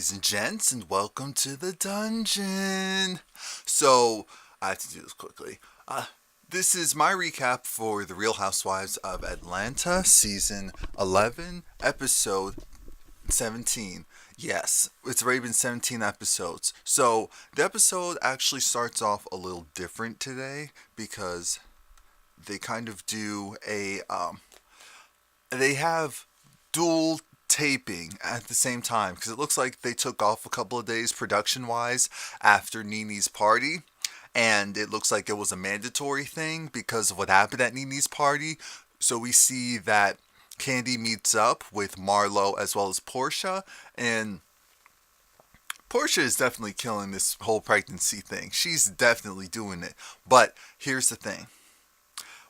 ladies and gents, and welcome to the dungeon. So, I have to do this quickly. This is my recap for The Real Housewives of Atlanta, Season 11, Episode 17. Yes, it's already been 17 episodes. So, the episode actually starts off a little different today because they kind of do they have dual taping at the same time because it looks like they took off a couple of days production wise after Nini's party, and it looks like it was a mandatory thing because of what happened at Nini's party. So we see that Kandi meets up with Marlo as well as Portia, and Portia is definitely killing this whole pregnancy thing. She's definitely doing it. But here's the thing,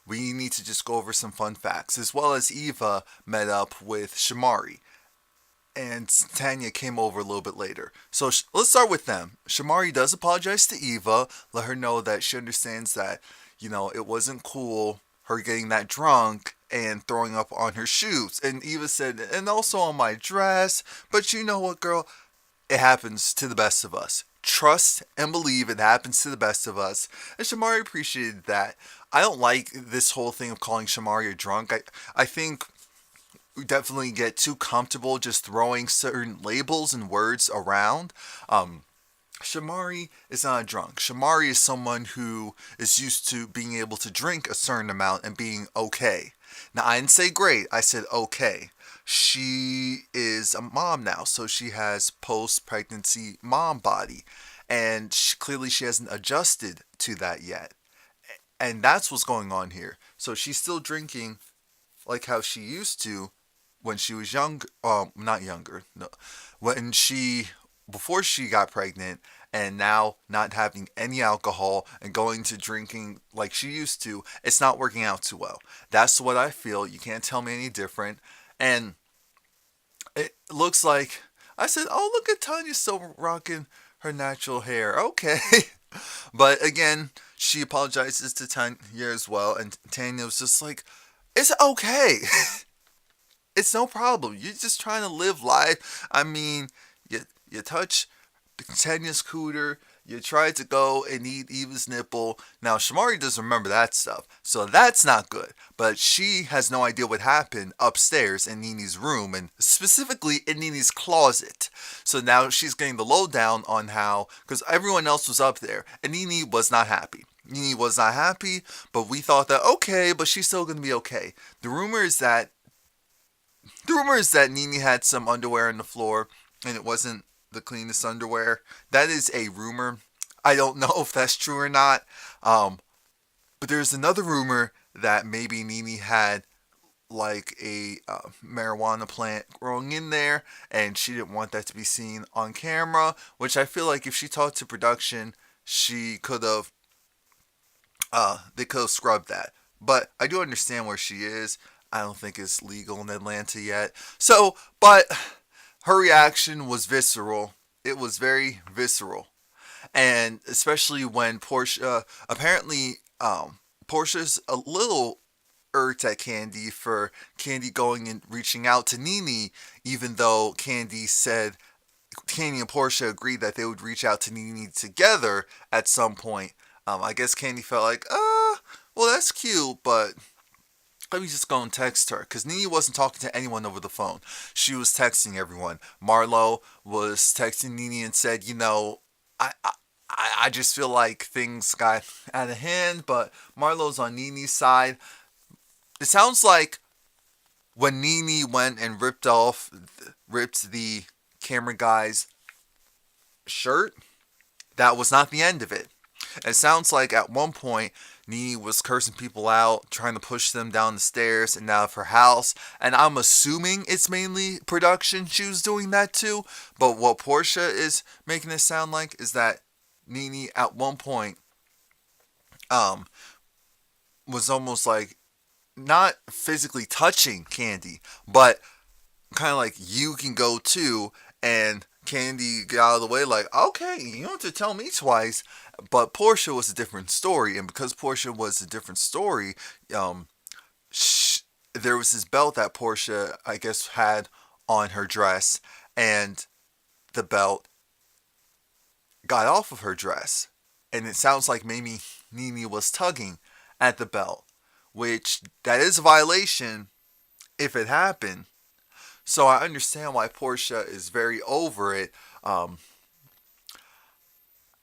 we need to just go over some fun facts, as well as Eva met up with Shamari, and Tanya came over a little bit later. So let's start with them. Shamari does apologize to Eva, let her know that she understands that, it wasn't cool her getting that drunk and throwing up on her shoes. And Eva said, and also on my dress, but you know what, girl? It happens to the best of us. Trust and believe it happens to the best of us. And Shamari appreciated that. I don't like this whole thing of calling Shamari a drunk. I think we definitely get too comfortable just throwing certain labels and words around. Shamari is not a drunk. Shamari is someone who is used to being able to drink a certain amount and being okay. Now, I didn't say great, I said okay. She is a mom now, so she has post-pregnancy mom body, and clearly she hasn't adjusted to that yet. And that's what's going on here. So she's still drinking like how she used to when she was young, not younger, no, before she got pregnant, and now not having any alcohol and going to drinking like she used to. It's not working out too well. That's what I feel. You can't tell me any different. And it looks like, I said, oh, look at Tanya still rocking her natural hair. Okay. But again, she apologizes to Tanya as well, and Tanya was just like, it's okay. It's no problem. You're just trying to live life. I mean, you touch Tanya's cooter, you tried to go and eat Eva's nipple. Now, Shamari doesn't remember that stuff, so that's not good. But she has no idea what happened upstairs in Nini's room, and specifically in Nini's closet. So now she's getting the lowdown on how, because everyone else was up there, and Nini was not happy. Nini was not happy, but we thought that, okay, but she's still going to be okay. The rumor is that Nini had some underwear on the floor, and it wasn't the cleanest underwear. That is a rumor. I don't know if that's true or not. But there's another rumor that maybe Nini had like a marijuana plant growing in there, and she didn't want that to be seen on camera, which I feel like if she talked to production, she could have, they could have scrubbed that. But I do understand where she is. I don't think it's legal in Atlanta yet. So, but her reaction was visceral. It was very visceral. And especially when Portia, apparently, Portia's a little irked at Kandi for Kandi going and reaching out to Nini, even though Kandi and Portia agreed that they would reach out to Nini together at some point. I guess Kandi felt like, well, that's cute, but let me just go and text her, because Nini wasn't talking to anyone over the phone. She was texting everyone. Marlo was texting Nini and said, I just feel like things got out of hand, but Marlo's on Nini's side. It sounds like when Nini went and ripped the camera guy's shirt, that was not the end of it. It sounds like at one point, Nini was cursing people out, trying to push them down the stairs and out of her house. And I'm assuming it's mainly production she was doing that too. But what Portia is making it sound like is that Nini at one point was almost like not physically touching Kandi, but kind of like, you can go too. And Kandi got out of the way like, okay, you don't have to tell me twice. But Portia was a different story, and because Portia was a different story, there was this belt that Portia, I guess, had on her dress, and the belt got off of her dress. And it sounds like maybe Nene was tugging at the belt, which that is a violation if it happened. So I understand why Portia is very over it.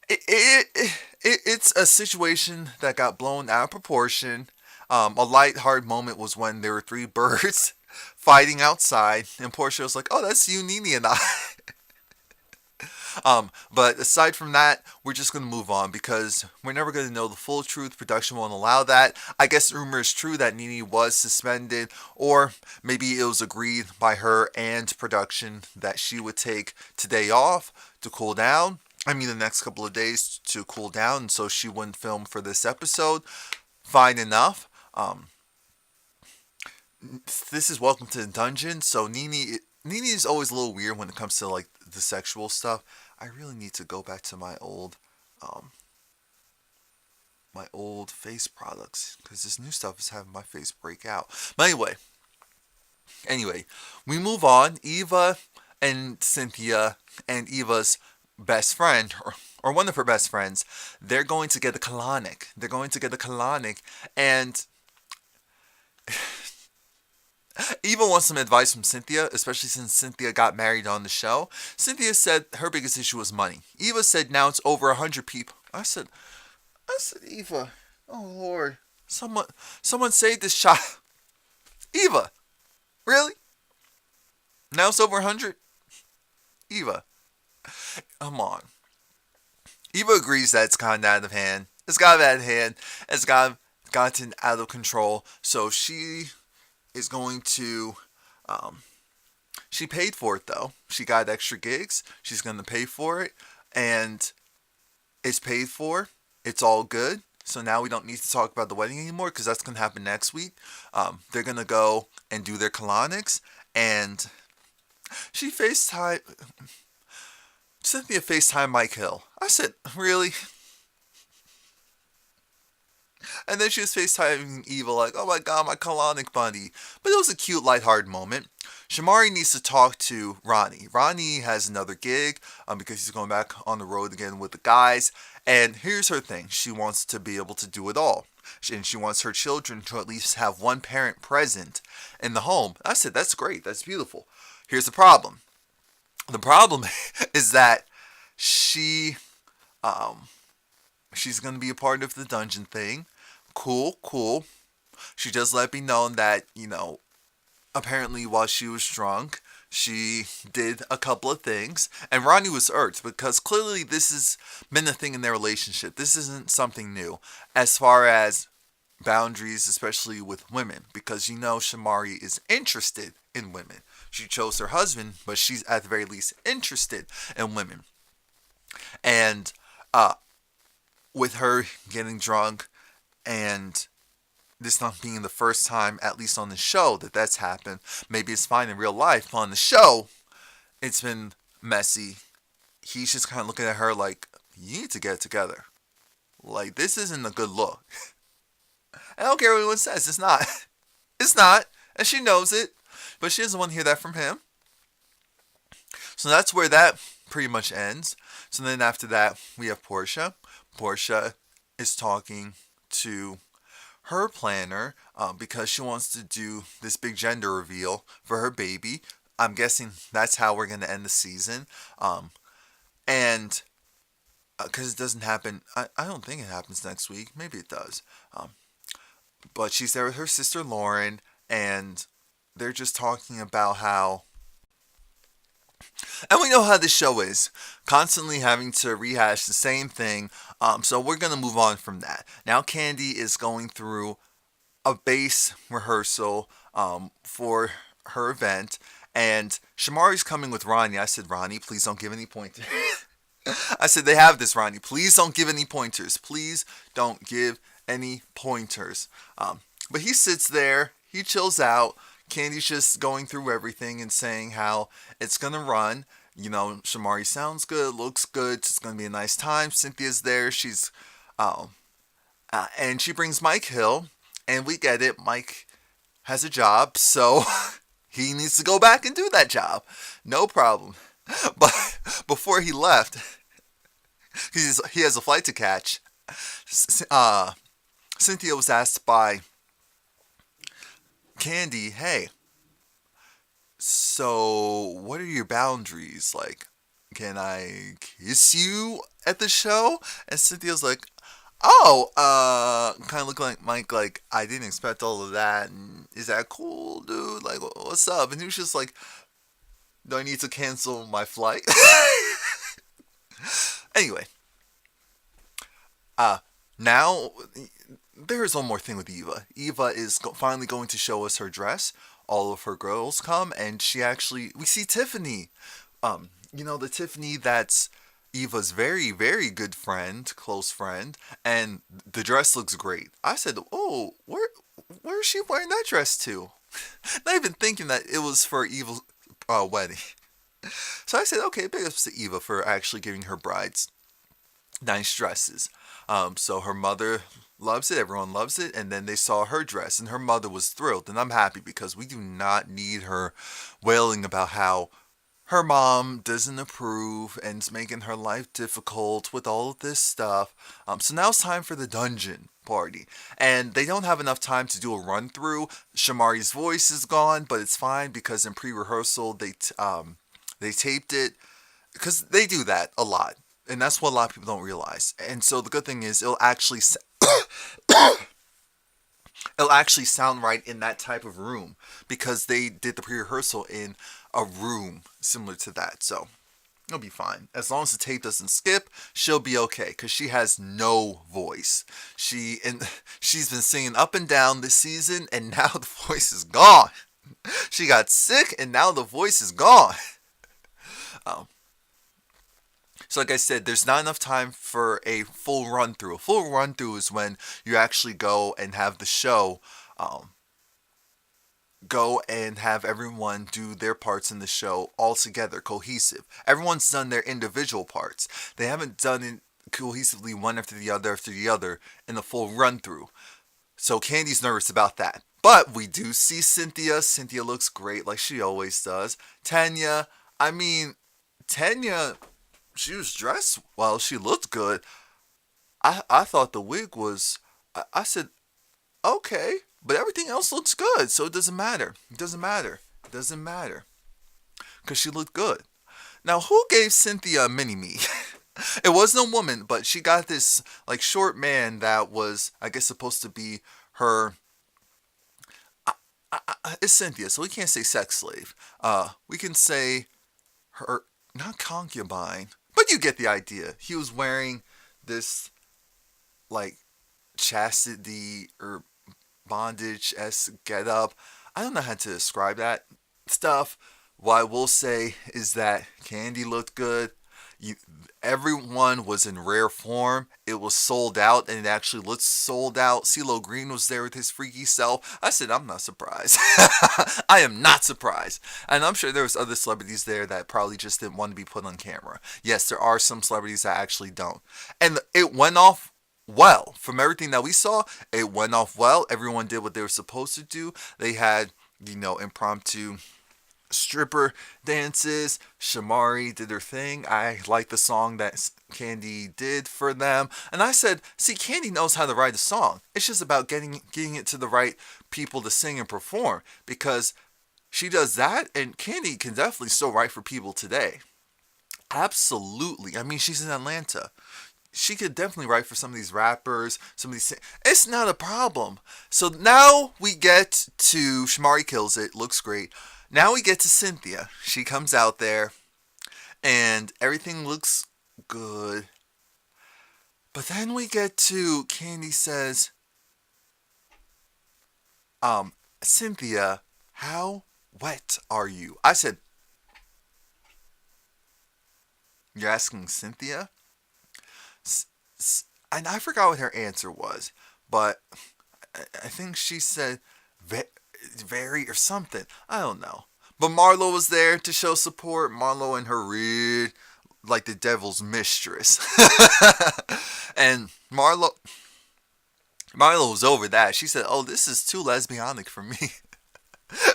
It's a situation that got blown out of proportion. A light-hearted moment was when there were three birds fighting outside, and Portia was like, "Oh, that's you, Nene, and I." But aside from that, we're just going to move on because we're never going to know the full truth. Production won't allow that. I guess the rumor is true that Nene was suspended, or maybe it was agreed by her and production that she would take today off to cool down. I mean, the next couple of days to cool down, so she wouldn't film for this episode. Fine enough. This is Welcome to the Dungeon, so Nene is always a little weird when it comes to like the sexual stuff. I really need to go back to my old face products because this new stuff is having my face break out. But anyway, we move on. Eva and Cynthia and Eva's best friend, or one of her best friends, they're going to get a colonic. And Eva wants some advice from Cynthia, especially since Cynthia got married on the show. Cynthia said her biggest issue was money. Eva said now it's over 100 people. I said, Eva, oh Lord, someone save this child. Eva, really? Now it's over 100? Eva, come on. Eva agrees that it's gotten out of hand. It's gotten out of control. So she is going to, she paid for it though. She got extra gigs. She's going to pay for it. And it's paid for. It's all good. So now we don't need to talk about the wedding anymore because that's going to happen next week. They're going to go and do their colonics. And Cynthia FaceTime Mike Hill. I said, really? And then she was FaceTiming Eva like, oh my god, my colonic buddy. But it was a cute, lighthearted moment. Shamari needs to talk to Ronnie. Ronnie has another gig because he's going back on the road again with the guys. And here's her thing. She wants to be able to do it all. And she wants her children to at least have one parent present in the home. I said, that's great. That's beautiful. Here's the problem. The problem is that she's going to be a part of the dungeon thing. Cool. She just let me know that, apparently while she was drunk, she did a couple of things. And Ronnie was irked because clearly this has been a thing in their relationship. This isn't something new as far as boundaries, especially with women. Because Shamari is interested in women. She chose her husband, but she's at the very least interested in women. And with her getting drunk and this not being the first time, at least on the show, that's happened. Maybe it's fine in real life. But on the show, it's been messy. He's just kind of looking at her like, you need to get it together. Like, this isn't a good look. I don't care what anyone says. It's not. It's not. And she knows it. But she doesn't want to hear that from him. So that's where that pretty much ends. So then after that, we have Portia. Portia is talking to her planner because she wants to do this big gender reveal for her baby. I'm guessing that's how we're going to end the season. And because it doesn't happen, I don't think it happens next week. Maybe it does. But she's there with her sister Lauren, and they're just talking about how... And we know how this show is. Constantly having to rehash the same thing. So we're going to move on from that. Now Kandi is going through a bass rehearsal for her event. And Shamari's coming with Ronnie. I said, Ronnie, please don't give any pointers. I said, they have this, Ronnie. Please don't give any pointers. Please don't give any pointers. But he sits there. He chills out. Kandi's just going through everything and saying how it's going to run. Shamari sounds good, looks good. It's going to be a nice time. Cynthia's there. She's, and she brings Mike Hill, and we get it. Mike has a job, so he needs to go back and do that job. No problem. But before he left, he has a flight to catch. Cynthia was asked by Kandi, "Hey, so what are your boundaries? Like, can I kiss you at the show?" And Cynthia's like, "Oh, kind of looking like Mike, like, I didn't expect all of that. And is that cool, dude? Like, what's up?" And he was just like, "Do I need to cancel my flight?" Anyway, uh, now there's one more thing with Eva. Eva is finally going to show us her dress. All of her girls come, and we see Tiffany. The Tiffany that's Eva's very, very good friend, close friend, and the dress looks great. I said, "Oh, where is she wearing that dress to?" Not even thinking that it was for Eva's wedding. So I said, "Okay, big ups to Eva for actually giving her brides nice dresses." So her mother loves it, everyone loves it, and then they saw her dress, and her mother was thrilled, and I'm happy because we do not need her wailing about how her mom doesn't approve and is making her life difficult with all of this stuff. So now it's time for the dungeon party, and they don't have enough time to do a run through. Shamari's voice is gone, but it's fine because in pre-rehearsal they taped it because they do that a lot. And that's what a lot of people don't realize. And so the good thing is it'll actually sound right in that type of room because they did the pre-rehearsal in a room similar to that. So it'll be fine. As long as the tape doesn't skip, she'll be okay because she has no voice. She's been singing up and down this season, and now the voice is gone. She got sick, and now the voice is gone. Um, So like I said, there's not enough time for a full run through. A full run through is when you actually go and have the show, go and have everyone do their parts in the show all together, cohesive. Everyone's done their individual parts. They haven't done it cohesively one after the other in a full run through. So Kandi's nervous about that. But we do see Cynthia. Cynthia looks great like she always does. Tanya, I mean, Tanya, she was dressed well. She looked good. I thought the wig was. I said, okay, but everything else looks good, so it doesn't matter. It doesn't matter. It doesn't matter. Because she looked good. Now, who gave Cynthia a mini me? It wasn't a woman, but she got this like short man that was, I guess, supposed to be her. It's Cynthia, so we can't say sex slave. We can say her, not concubine, but you get the idea. He was wearing this like chastity or bondage-esque getup. I don't know how to describe that stuff. What I will say is that Kandi looked good. You, everyone was in rare form. It was sold out, and it actually looked sold out. CeeLo Green was there with his freaky self. I said, I'm not surprised. I am not surprised. And I'm sure there was other celebrities there that probably just didn't want to be put on camera. Yes, there are some celebrities that actually don't. And it went off well. From everything that we saw, it went off well. Everyone did what they were supposed to do. They had, impromptu stripper dances. Shamari did her thing. I like the song that Kandi did for them. And I said, see, Kandi knows how to write a song. It's just about getting it to the right people to sing and perform. Because she does that, and Kandi can definitely still write for people today. Absolutely. I mean, she's in Atlanta. She could definitely write for some of these rappers, some of these. It's not a problem. So now we get to Shamari kills it. Looks great. Now we get to Cynthia. She comes out there, and everything looks good. But then we get to Kandi says, Cynthia, how wet are you? I said, you're asking Cynthia? And I forgot what her answer was, but I think she said very or something. I don't know. But Marlo was there to show support. Marlo and her read like the devil's mistress. And Marlo was over that. She said, oh, this is too lesbianic for me.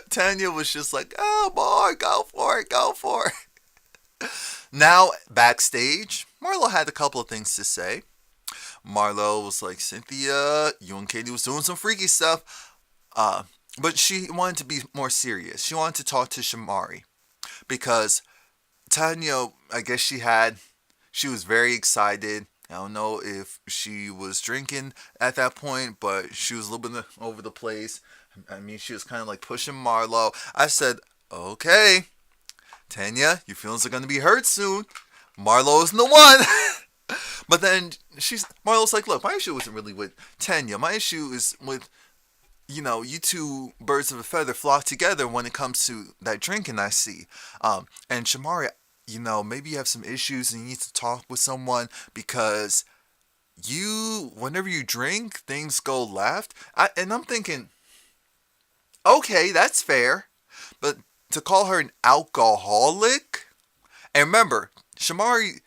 Tanya was just like, oh boy, go for it, go for it. Now, backstage, Marlo had a couple of things to say. Marlo was like, Cynthia, you and Katie was doing some freaky stuff. Uh, but she wanted to be more serious. She wanted to talk to Shamari because Tanya, I guess she was very excited. I don't know if she was drinking at that point, but she was a little bit over the place. I mean, she was kind of like pushing Marlo. I said, okay, Tanya, your feelings are going to be hurt soon. Marlo isn't the one. But then Marlo's like, look, my issue wasn't really with Tanya. My issue is with, you two birds of a feather flock together when it comes to that drinking I see. And Shamari, maybe you have some issues and you need to talk with someone because whenever you drink, things go left. And I'm thinking, okay, that's fair. But to call her an alcoholic, and remember, Shamari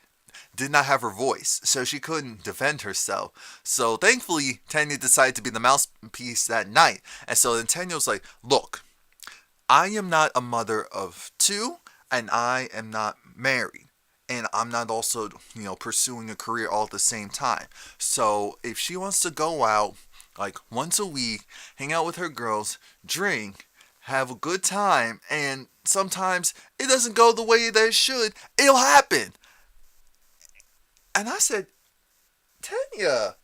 did not have her voice, so she couldn't defend herself. So thankfully, Tanya decided to be the mouthpiece that night. And so then Tanya was like, look, I am not a mother of two, and I am not married. And I'm not also, pursuing a career all at the same time. So if she wants to go out, like once a week, hang out with her girls, drink, have a good time, and sometimes it doesn't go the way that it should, it'll happen. And I said, Tanya,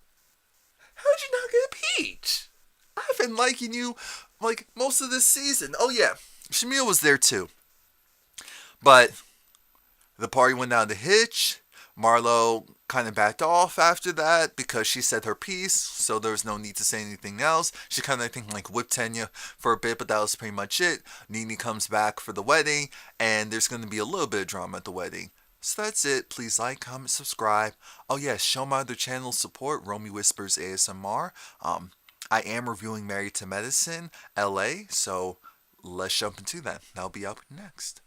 how'd you not get a peach? I've been liking you like most of this season. Oh yeah, Shamil was there too. But the party went down the hitch. Marlo kind of backed off after that because she said her piece, so there was no need to say anything else. She kind of, I think, like whipped Tanya for a bit, but that was pretty much it. Nene comes back for the wedding, and there's going to be a little bit of drama at the wedding. So that's it. Please like, comment, subscribe. Oh yes, show my other channels support, Romie Whispers ASMR. I am reviewing Married to Medicine, LA, so let's jump into that. That'll be up next.